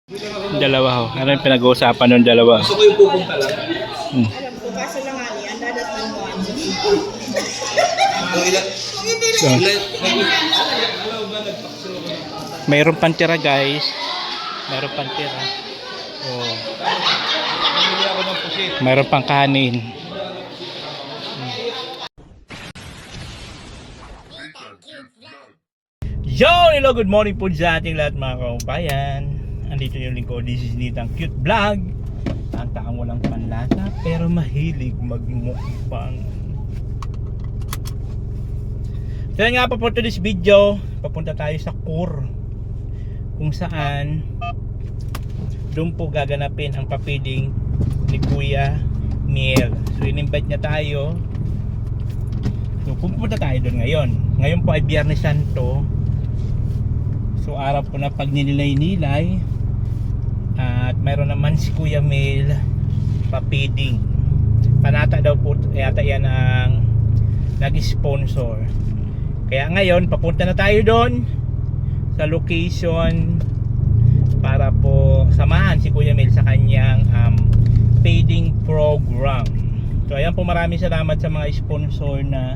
Yung dalawa ho. Ano yung pinag-uusapan ng dalawa? Gusto ko yung pupunta lang. Alam ko, kaso lang nga niya, ang dadatnan mo. Kung ilan, So, mayroon pang tira guys. Mayroon pang tira. Oh, bumili ako ng pusit. mayroon pang kanin. Yo! Hello! Good morning po sa ating lahat mga kaubayan. Andito yung lingkod. This is Nitang Cute Vlog. Ang taong walang panlasa pero mahilig magmukbang. So yun nga po for today's video, papunta tayo sa Kur, kung saan doon po gaganapin ang papiding ni Kuya Neil. So in-invite niya tayo. So pupunta tayo doon ngayon. Ngayon po ay Biyernes Santo. So araw po na pagninilay-nilay. At mayroon naman si Kuya Neil papiding. Panata daw po yata yan ang nag-sponsor. Kaya ngayon papunta na tayo doon sa location para po samahan si Kuya Neil sa kanyang feeding program. So ayan po, maraming salamat sa mga sponsor na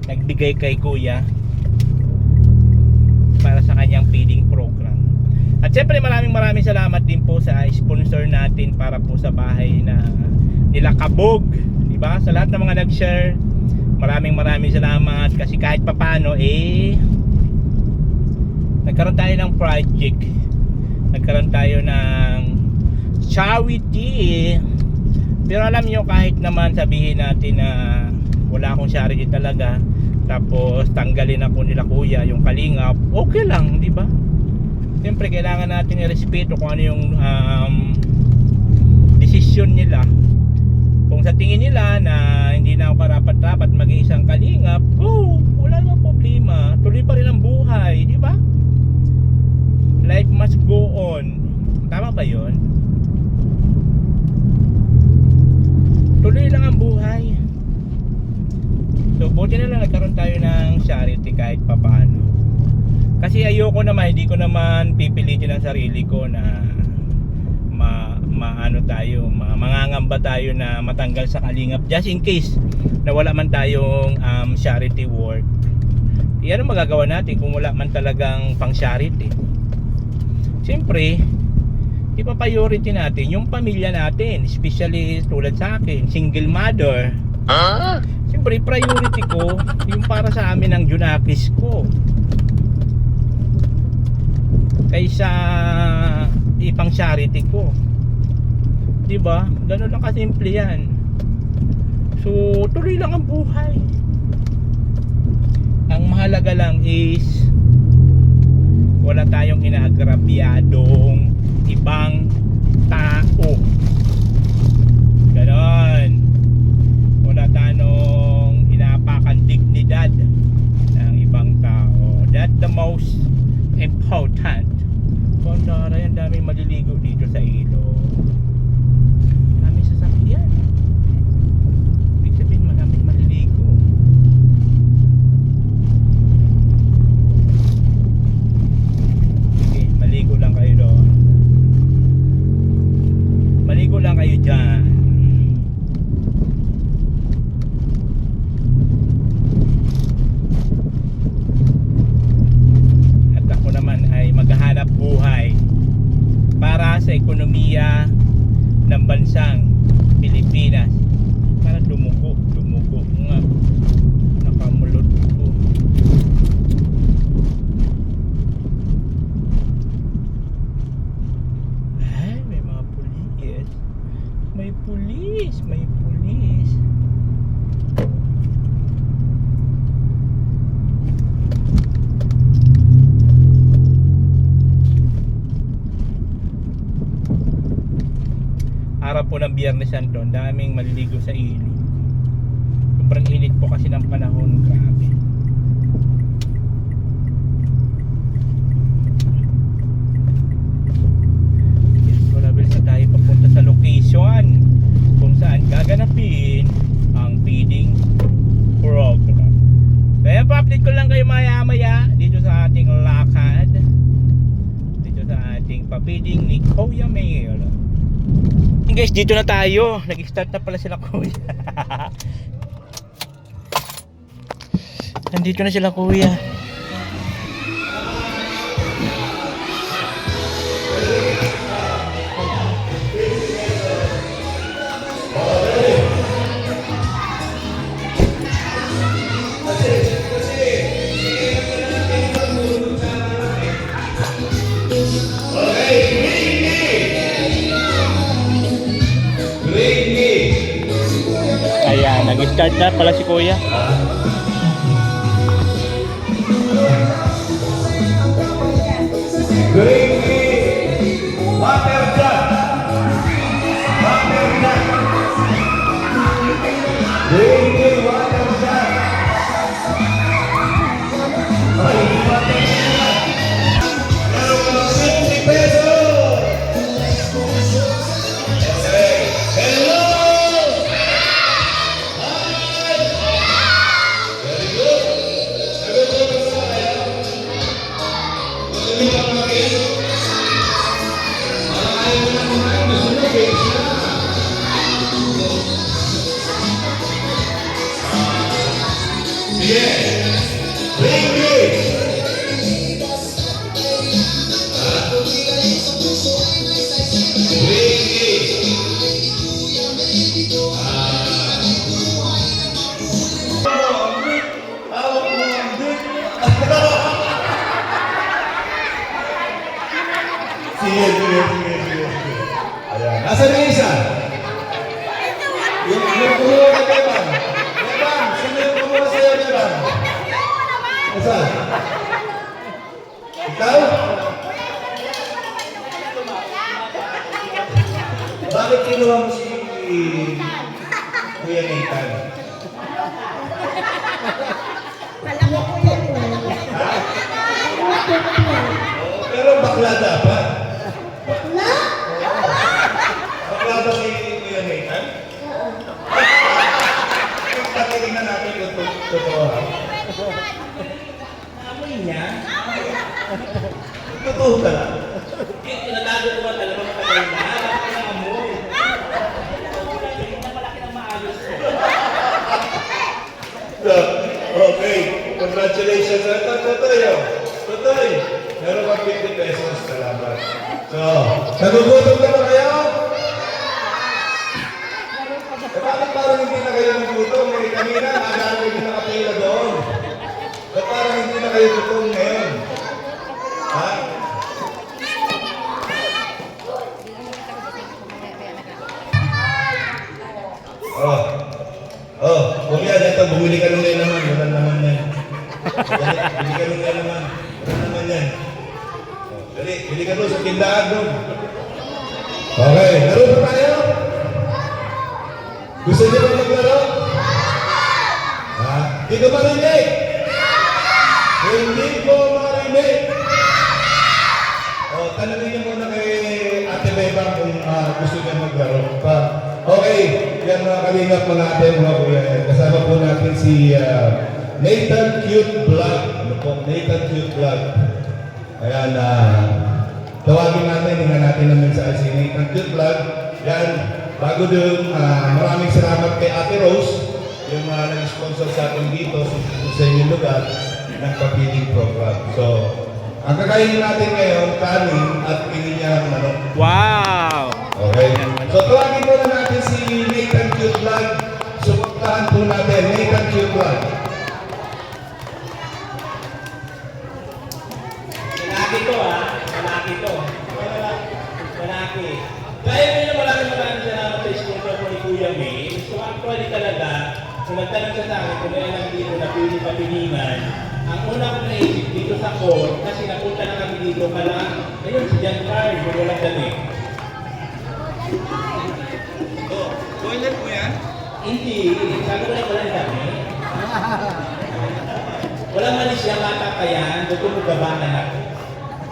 nagbigay kay Kuya para sa kanyang feeding program. At syempre maraming salamat din po sa sponsor natin para po sa bahay na nila Kabog, di ba? Sa lahat ng mga nag-share, maraming salamat kasi kahit papaano nagkaroon tayo ng project, nagkaroon tayo ng charity. Pero alam nyo, kahit naman sabihin natin na wala akong charity talaga, tapos tanggalin na po nila Kuya yung kalingap, okay lang, di ba? Siyempre kailangan natin i-respeto kung ano yung desisyon nila. Kung sa tingin nila na hindi na ako karapat-dapat maging isang kalingap, wala namang problema. Tuloy pa rin ang buhay, di ba? Life must go on. Tama ba yun? Tuloy lang ang buhay. So buti na lang nagkaroon tayo ng charity kahit papaano. Kasi ayoko naman, hindi ko naman pipilitin ang sarili ko na mangangamba tayo na matanggal sa kalingap just in case na wala man tayong charity work. Ano magagawa natin kung wala man talagang pang charity? Siyempre, ipa-priority natin yung pamilya natin, especially tulad sa akin, single mother. Siyempre, priority ko yung para sa amin ang junakis ko kaysa ipang charity ko. Diba? Ganun lang kasimple yan. So, tuloy lang ang buhay. Ang mahalaga lang is wala tayong inaagrabyadong ibang tao. Ganon. Wala tayong inapakan dignidad ng ibang tao. That's the most important. Kondara, yan daming maliligo dito sa ilog. Daming sasakyan. Ibig sabihin maraming maliligo. Sige, maligo lang kayo doon. Maligo lang kayo dyan. At ako naman ay maghahanap buhay para sa ekonomiya ng bansang Pilipinas. Para dumugo nga, nakamulot ko. Ay, may mga pulis. May pulis. Araw po ng Biyernes Santo, ang daming maliligo sa ilog. Sobrang init po kasi ng panahon, grabe. Yes, so label sa tayo papunta sa location kung saan gaganapin ang feeding program. Kaya pa-update ko lang kayo maya-maya dito sa ating lakad, dito sa ating papiling ni Kuya Mayor. And guys, dito na tayo. Nag-start na pala sila kuya. Nandito na sila kuya. Ayan, nag-start na pala si kuya. Sige. Ayan. Nasaan yung isa? Yung kumuha ka kay Bang. Kay Bang, sino yung kumuha sa'yo kay Bang? Nasaan? Ikaw? Bakit kinuha mo si Kuya Nathan? Alam mo po yan. Pero bakla dapat. Bakla? Bakla ba si Kuya Nathan? Patingnan natin kung totoo. Amoy niya. Totoo ka lang. Tinatago ko ba talaga matagal na? Amoy. Malaki ng maayos ko. So, okay. Congratulations. Totoo. Meron ka 50 pesos. Salamat. So, nagugutom na ba kayo? Bakit parang hindi na kayo nagugutom? Kanina, nagagawin din nakapila doon. Parang hindi na kayo gutom ngayon. Ha? Kung yan, ito, bumili ka nung naman. Wala naman yan. Bili ka nung naman. Wala naman yan. Dali, bili ka doon sa tindahan doon. Okay, laro pa tayo? Gusto niyo ba maglaro? Ha? Hindi ko marinig. Hindi ko marinig. Tanongin niyo muna kay Ate Bebang kung gusto niya maglaro. Okay, yan mga kalingap mga ate, mga kuya. Kasama po natin si Nathan Cute Vlog. Ano po? Nathan Cute Vlog. Ayan, tawagin natin, hinggan natin ng mensahe si Nathan Cute Vlog. Yan, bago dun, maraming salamat kay Ate Rose, yung nag-sponsor sa atin dito sa inyong lugar ng papiling program. So, ang kakainin natin ngayon, kanin at pininyang manok. Wow! Okay. So, tawagin po na natin si Nathan Cute Vlog. Suportahan po natin, Nathan Cute Vlog. Malaki to malaki to. Malaki. Kaya mo na maraming salamat sa sponsor ko ni Kuya May. So actually talaga, kung nagtanong siya sa akin kung may alam dito na pwede papilingan, ang una ko naisip dito sa core, kasi napunta na kami dito pala, ayun si Jan Carl, yung walang damit. Toilet mo yan? Hindi, sabi ko na walang damit. Walang malis yung matatayan, doon ko gabanan ako.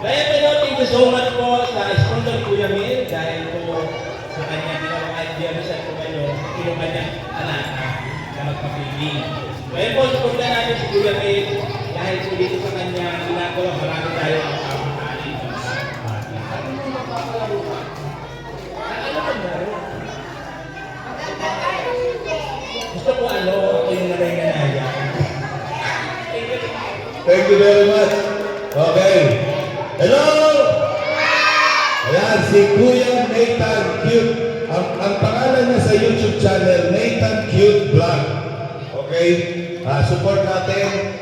Kaya pero thank you so much po sa sponsor ni Kuya Mil dahil po sa kanya ginawang idea sa ko ngayon, yung kanyang anak na magpapiling. Kaya po, supportan natin si Kuya Mil dahil po dito sa kanya ginagawa marami tayo ang pamakain. Thank you very much. Okay. Hello! Ayan, si Kuya Nathan Cute. Ang pangalan niya sa YouTube channel, Nathan Cute Vlog. Okay? Support natin.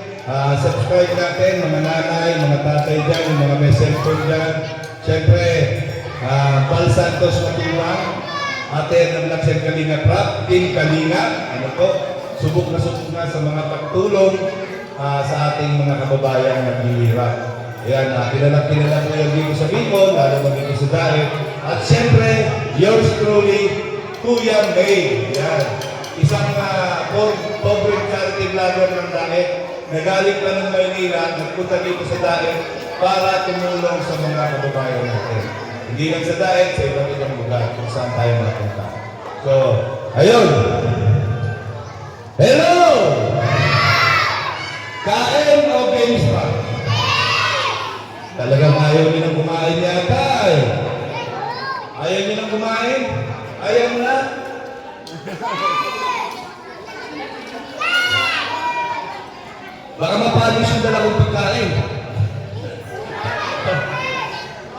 Subscribe natin, mga nanay, mga tatay dyan, yung mga may cellphone dyan. Siyempre, Pal Santos Matulang, ate ng Laksen Kalinga Prap, Team Kalinga, ano po, subok na sa mga pagtulong sa ating mga kababayang naghihirap. Ayan, kilala po yung dito sa Bicol, lalo na dito sa Daet. At siyempre, yours truly, Kuya May. Ayan, isang pobre charity vlogger ng Daet. Nagaling pa ng Maynila, nagpunta dito sa Daet para tumulong sa mga kababayan natin. Hindi lang sa Daet, sa ibang ibang lugar kung saan tayo makapunta. So, ayun. Hello! Kain o games pa? Talagang ayaw niyo nang kumain yata eh. Ayaw niyo nang kumain? Ayaw na? Baka mapalis yung dalawang pagkain.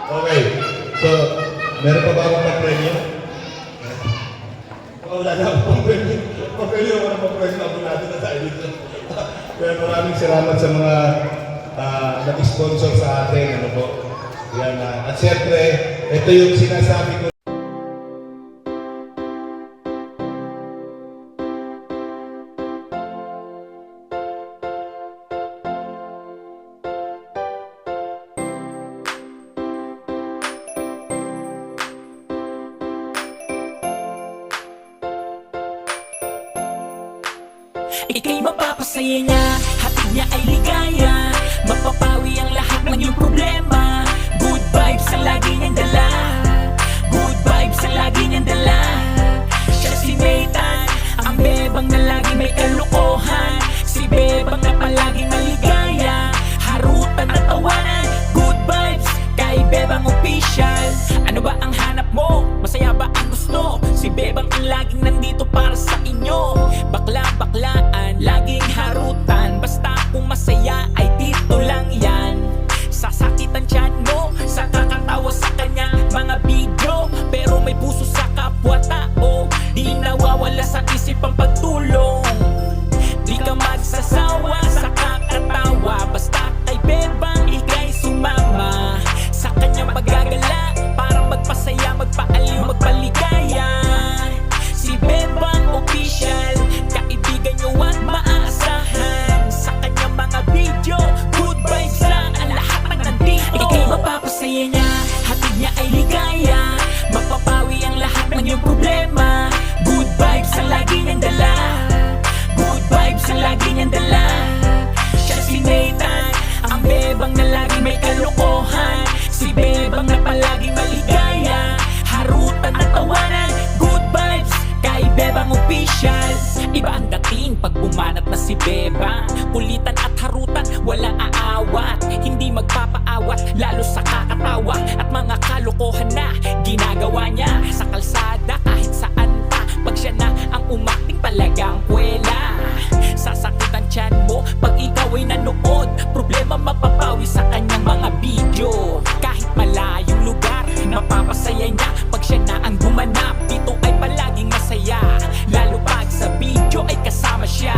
Okay. So, meron pa ba akong pag-premyo? Wala na akong pag-premyo. Pag-premyo, wala pag-premyo. Abunado na tayo dito. Pero maraming salamat sa mga nag-sponsor sa atin. Ano po? Yan, at siyempre, ito yung sinasabi ko. Ika'y mapapasaya niya, hatid niya ay ligaya. Mapapawi ang lahat ng iyong problema. Good vibes ang lagi niyang dala. Good vibes ang lagi niyang dala. Siya si Nathan, ang bebang na lagi may kalukuhan. Si bebang na palaging maligaya. Harutan at tawanan, good vibes kay bebang official. Ano ba ang hanap mo? Masaya ba ang gusto? Si bebang ang laging nandito para sa inyo. Bakla-baklaan, laging harutan. Basta kung masaya ay dito lang yan. Sasakitan tiyan mo sa kakatawa sa kanya mga video, pero may puso sa kapwa-tao. Di nawawala sa isip ang pagtulong. Di ka magsasawa sa kakatawa. Basta kay bebang ika'y sumama sa kanyang paggagala para magpasaya, magpaaliw, magpaligaya. Si bebang official, kaibigan nyo at maaasahan. Sa kanyang mga video, good vibes lang ang lahat ng nandito. Ika'y mapapasaya niya, hatid niya ay ligaya. Mapapawi ang lahat ng iyong problema. Good vibes ang lagi niyang dala. Good vibes ang lagi niyang dala. Siya si Nathan, ang bebang na lagi may kalukuhan. Si bebang na palaging maligaya. Harutan at tawanan, good vibes kay bebang official. Iba ang dating pag bumanat na si bebang. Kulitan at harutan, wala aawat. Hindi magpapaawat, lalo sa kakatawa. At mga kalokohan na ginagawa niya sa kalsada kahit saan pa. Pag siya na ang umakting palagang kwela. Sasakitan tiyan mo pag ikaw ay nanood. Problema mapapawi sa kanyang mga video. Kahit malayong lugar, mapapasaya niya pag siya na ang gumanap. Dito ay palaging masaya, lalo pag sa video ay kasama siya.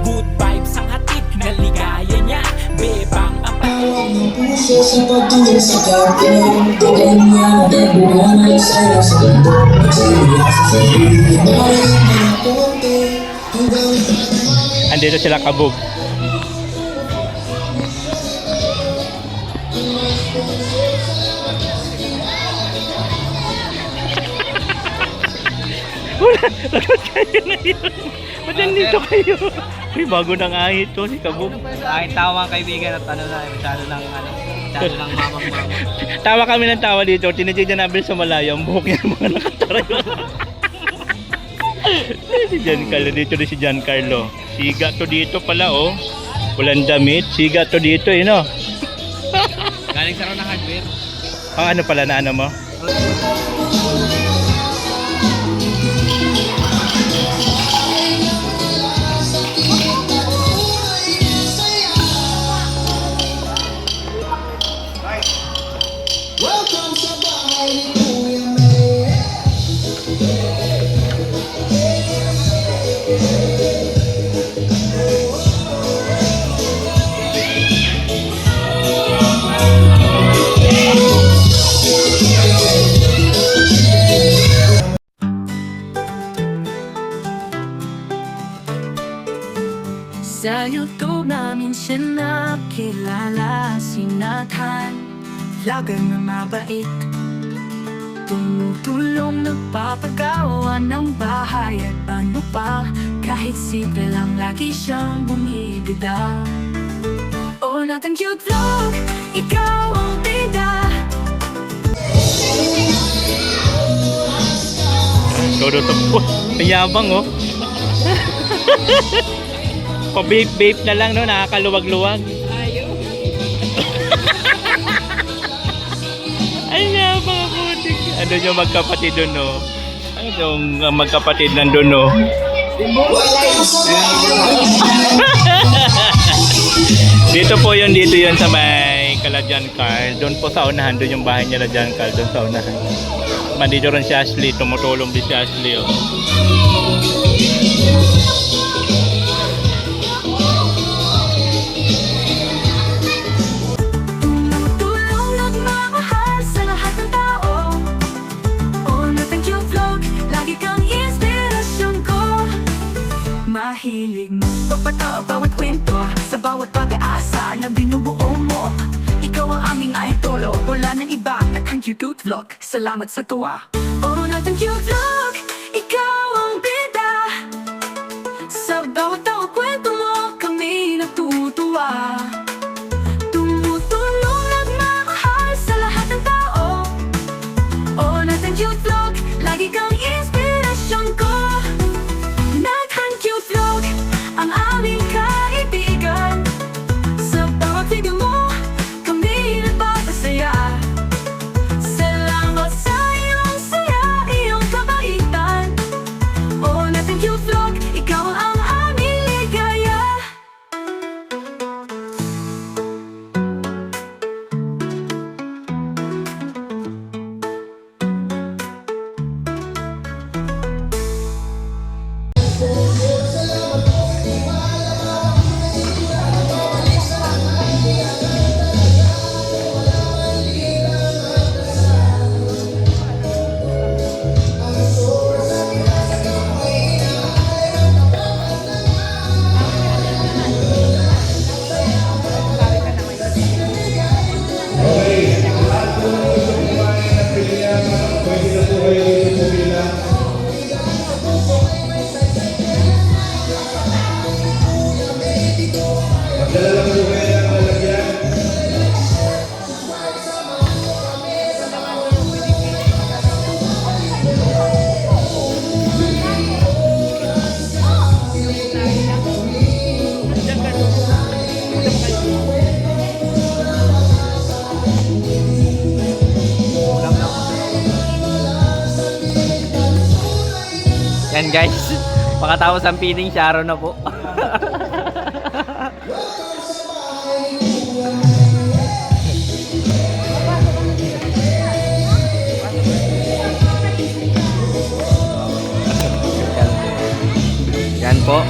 Good vibes ang hatid na ligaya niya. Bebang ang Tawag ng puso sa pagtuloy sa kapit. Tugan niya na nabuhan ay saya sa mundo. Magsaya sa sarili, maraming mga konti. Hanggang Andito sila kabog. Wala, lagot kayo na yun. Ba't nandito kayo? Uy, bago nang ahit to si Kabog. Kahit tawang kaibigan at masyado lang mamang. Tawa kami ng tawa dito. Tinitignan namin sa malayo. Ang buhok niya mga nakatarayo. Si Giancarlo. Dito rin si Giancarlo. Siga to dito pala oh. Walang damit. Siga to dito eh no. Galing sa raw ng hardware. Ang ano pala na ano mo? Sa YouTube namin siya nakilala, si Nathan, vlogger na mabait, tumutulong, nagpapagawa ng bahay at ano pa. Kahit simple lang, lagi siyang bumibida. Oh, Nathan Cute Vlog, ikaw ang bida. Lulutok po. Mayabang oh. Pa-vape na lang no, nakakaluwag-luwag. Ay, yabang ako. Ano yung magkapatid doon no? Ano yung magkapatid nandun no? Dito po yun, dito yun sa may Kaladian Carl. Doon po sa unahan, doon yung bahay niya Kaladian Carl, doon sa unahan. Mandito rin si Ashley, tumutulong din si Ashley oh. Tumutulong, nagmamahal sa lahat ng tao. Oh, Nathan Cute Vlog, lagi kang inspirasyon ko. Mahilig mo pagpatawa bawat kwento, sa bawat pag-aasa na binubuo mo. Ikaw ang aming idolo, wala nang iba. Nathan Cute Vlog, salamat sa tuwa. Oh, Nathan Cute Vlog, ikaw ang bida. Sa bawat tao kwento mo, kami natutuwa. Tumutulong, nagmamahal sa lahat ng tao. Oh, Nathan Cute Vlog, lagi kang inspirasyon ko. Nathan Cute Vlog, ang aming kaibigan. Sa bawat video mo, kami nagpapasaya. Salamat sa iyong saya, iyong kabaitan. Oh, Nathan Cute Vlog, ikaw ang aming ligaya. Okay, lahat po ng gusto kumain ng pilihan, pwede na po kayo dito pumila. Magdala lang po kayo ng lalagyan. Yan guys, pakatapos ang feeding, Sharon na po. Yan po.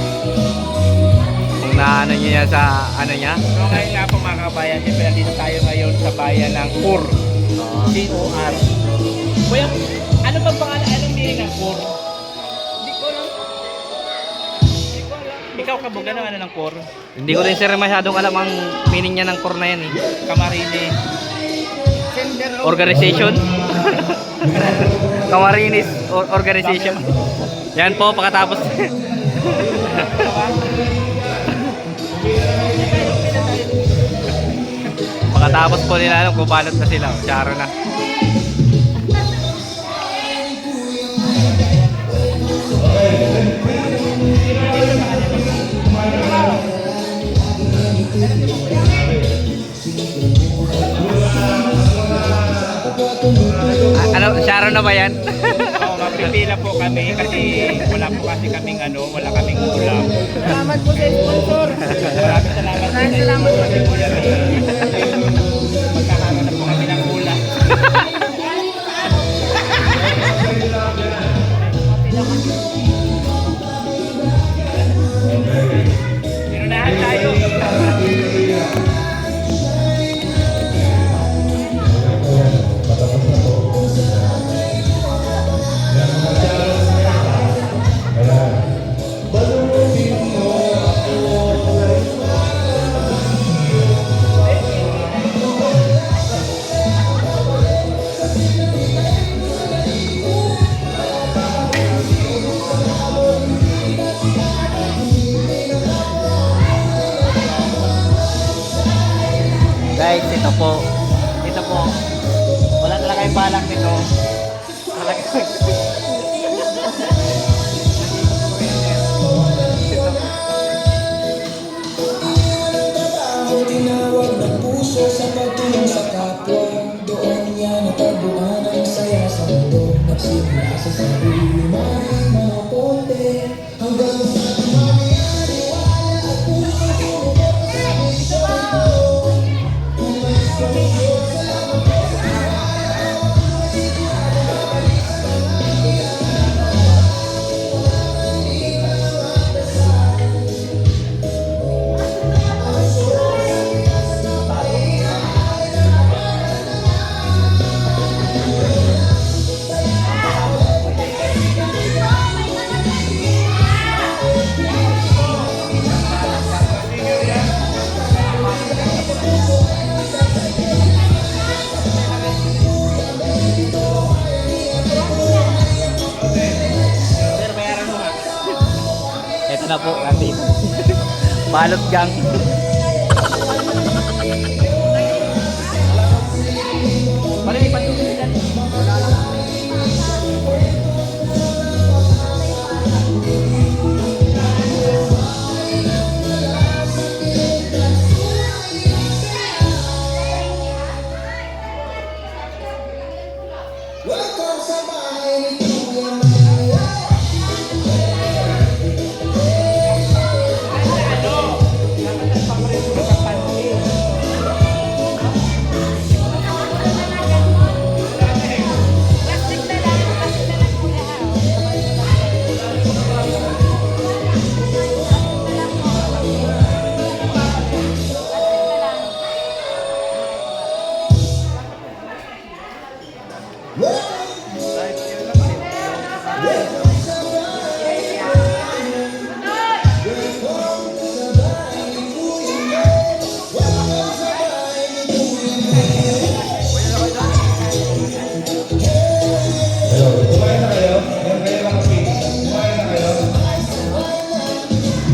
Kung naano nyo yan sa ano niya. So ngayon nga po mga kabayan, siyempre nandito tayo ngayon sa bayan ng Kur. C-O-R. Kuya, ano ba pangalan? Anong meaning ng Kur? Hindi ko alam. Ikaw kabog, ano ng Kur? Hindi ko rin sir masyadong alam ang meaning niya ng core na yan eh. Camarines. Organization. Camarines Organization. Yan po, pakatapos. Pakatapos po nila alam kung balot na sila. Charo na. Ano, Sharon na ba yan? Oo, mapipila po kami kasi wala po kasi kaming wala kaming ulam. Salamat po sa sponsor. Maraming salamat. Maraming salamat po. Magkakaroon na po kami ng ulam. Ito po. Wala talaga yung balak nito. Talaga. Ang tinawag ng puso sa pagtulong sa kapwa. Doon niya natagpuan ang saya sa mundo. Nagsimula sa sarili, may mga konti. Hanggang sa mangyari, wala at puso tumubok sa isang kung may sumubok sa Sir, bayaran mo nga. Ito na po, ating balot gang. Pare, ipatulong dyan. welcome sa bahay ni Kuya. Hello, kumain na kayo? Meron kayo lang kape? Kumain na kayo?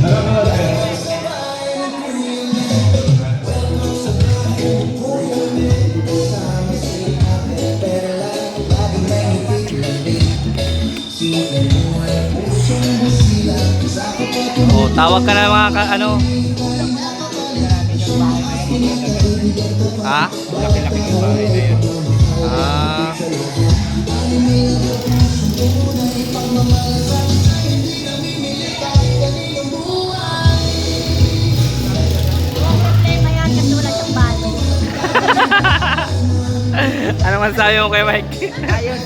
Nanonood kayo? Oh, tawag ka na mga ano. Ha? Laki-laki yung bahay na yun. Ah. Problema yan kasi wala siyang balo. Ano man sabi mo kay Mike? Ayun.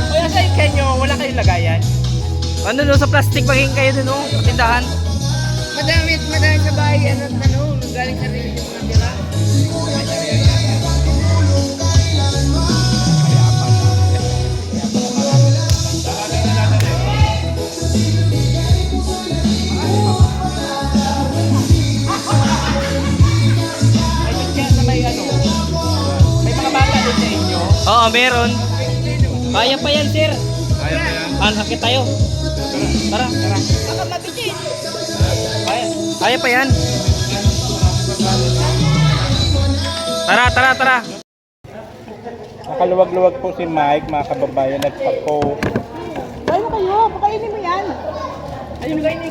Kaya sa ikanyo, wala kayong lagayan? Ano no, sa plastic maging kayo dun oh, sa tindahan. Madami sa bahay yan at galing sa rin yung mga dira. May mga bata doon sa inyo. Oo, meron. Kaya pa yan, sir. Kaya ba yan? Sakit tayo. Tara. Baka mabitin. Kaya pa yan. Tara. Nakaluwag-luwag po si Mike, mga kababayan, nagpa-coke. Bayo kayo, pakainin mo yan. Ayun ba yun?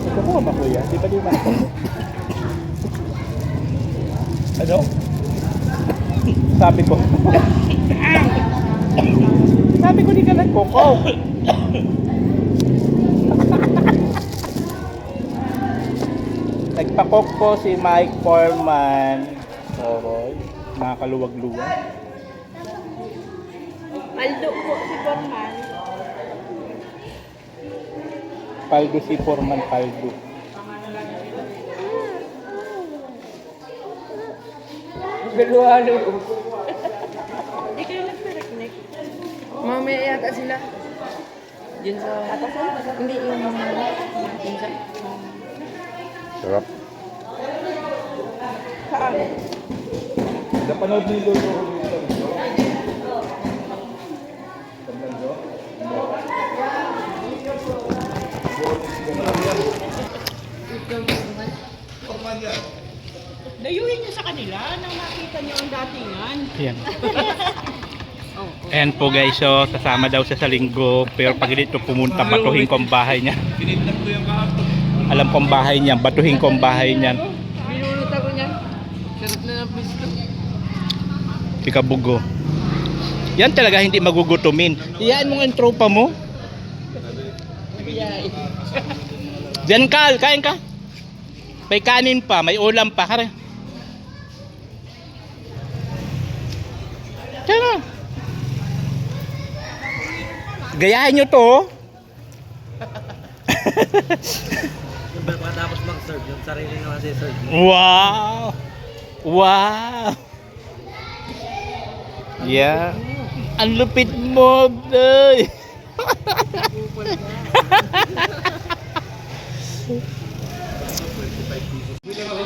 Ito ko ba kuya? Di ba? Ano? Sabi ko. Sabi ko di ka nagko-coke. Nagpa-coke po si Mike Foreman. Oroy, mga kaluwag-luwag. Paldo po si Forman. Paldo si Foreman, paldo. Galuhalo. Hindi kayo nagpiraknik. Mamaya yata sila. Diyan sa... Atasan? Hindi yung... Diyan sa... Sarap. Saan? Napanood ni Lolo dito. Dayuhin niyo sa kanila nang makita niyo ang datingan. Yan. Ayan po guys, so sasama daw siya sa linggo. Pero pag dito pumunta, batuhin ko ang bahay niya. Alam ko ang bahay niya, batuhin ko ang bahay niya. Binulot ako niyan. Sarap na ng pisto. Pikabugo. Yan talaga hindi magugutumin. Iyaan mo nga ang tropa mo. Diyan ka, kain ka. May kanin pa, may ulam pa. Kare. Tara. Gayahin nyo to. Yung pagkatapos mag-serve, yung sarili na kasi serve. Wow! Wow! Yeah. Ang lupit mo, boy!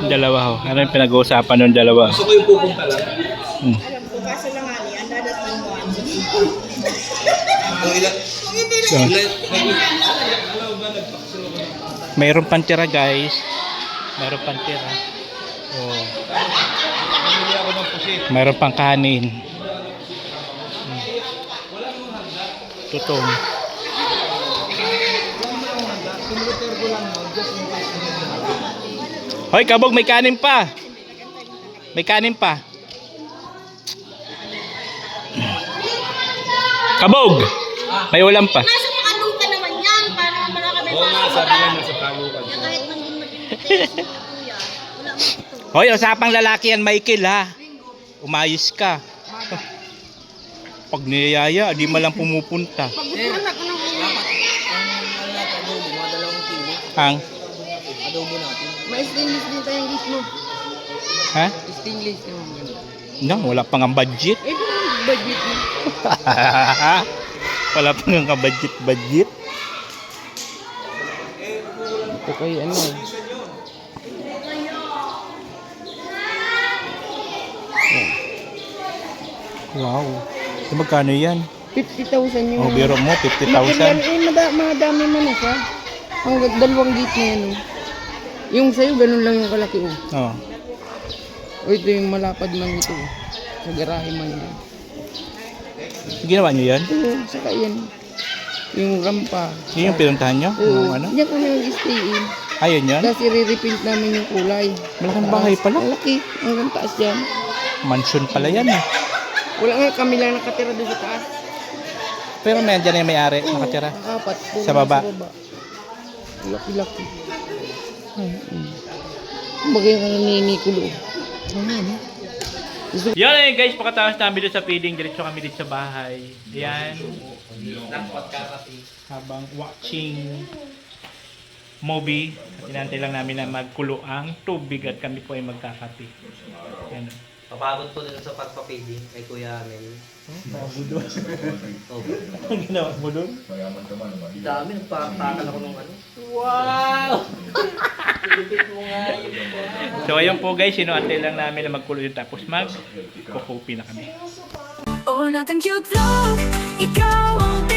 Dalawa ho. Ano yung pinag-uusapan ng dalawa? Gusto ko yung pupunta lang. Alam ko, kaso lang nga niya, ang dadatnan mo. So, mayroon pang tira guys. Mayroon pang tira. Oh. Mayroon pang kanin. Tutong. Hoy, kabog, may kanin pa. May kanin pa. Kabog! May ulam pa. Nasa makaluka naman yan, para wala kami kahit nandun mag-invitation si kuya, wala mo ito. Hoy, usapang lalaki yan, Michael ha. Umayos ka. Pag niyayaya, di malang pumupunta. Pag-utulan ako ng ulo. Adobo, mga 2 kilo. Ang? Adobo natin. May stainless din tayong gis mo. Ha? Stainless yung No, wala pang ang budget. Eh, kung ang budget mo. Wala pang ang budget. Ito kay ano eh. Wow. So, magkano yan? 50,000 yung... Oh, biro mo, Material, 50,000. madami mo na siya. Ang dalawang gate na yan. Oh. Yung sa'yo, ganun lang yung kalaki. Oh. Oh. O ito yung malapad man ito. Oh. Sa garahe man yan. Ginawa niyo yan? Oo, saka yan. Yung rampa. Yun yung pinuntahan niyo? Oo, Yung ano? diyan kami mag-stay in. Ayun yan? Tapos i-repaint namin yung kulay. Malaking bahay pala. Malaki. Hanggang taas yan. Mansion pala yan eh. Wala nga kami lang nakatira doon sa taas. Pero may dyan yung may-ari, nakatira. Apat. Puro Sa baba. Laki-laki. Bagay ka naninikulong. Yan eh guys, pagkatapos namin doon sa feeding, diretso kami dito sa bahay. Yan. Habang watching movie, at inantay lang namin na magkulo ang tubig at kami po ay magkakape. Yan. Papagod po dito sa pagpapiding kay Kuya Amel. Pagod doon. Oh. Ang ginawa mo doon? Dami, nagpakatakal ako nung ano. Wow! So ayun po guys, sinuantay lang namin na magkulo yun tapos mag-kukopi na kami. Oh, natin cute vlog, ikaw ang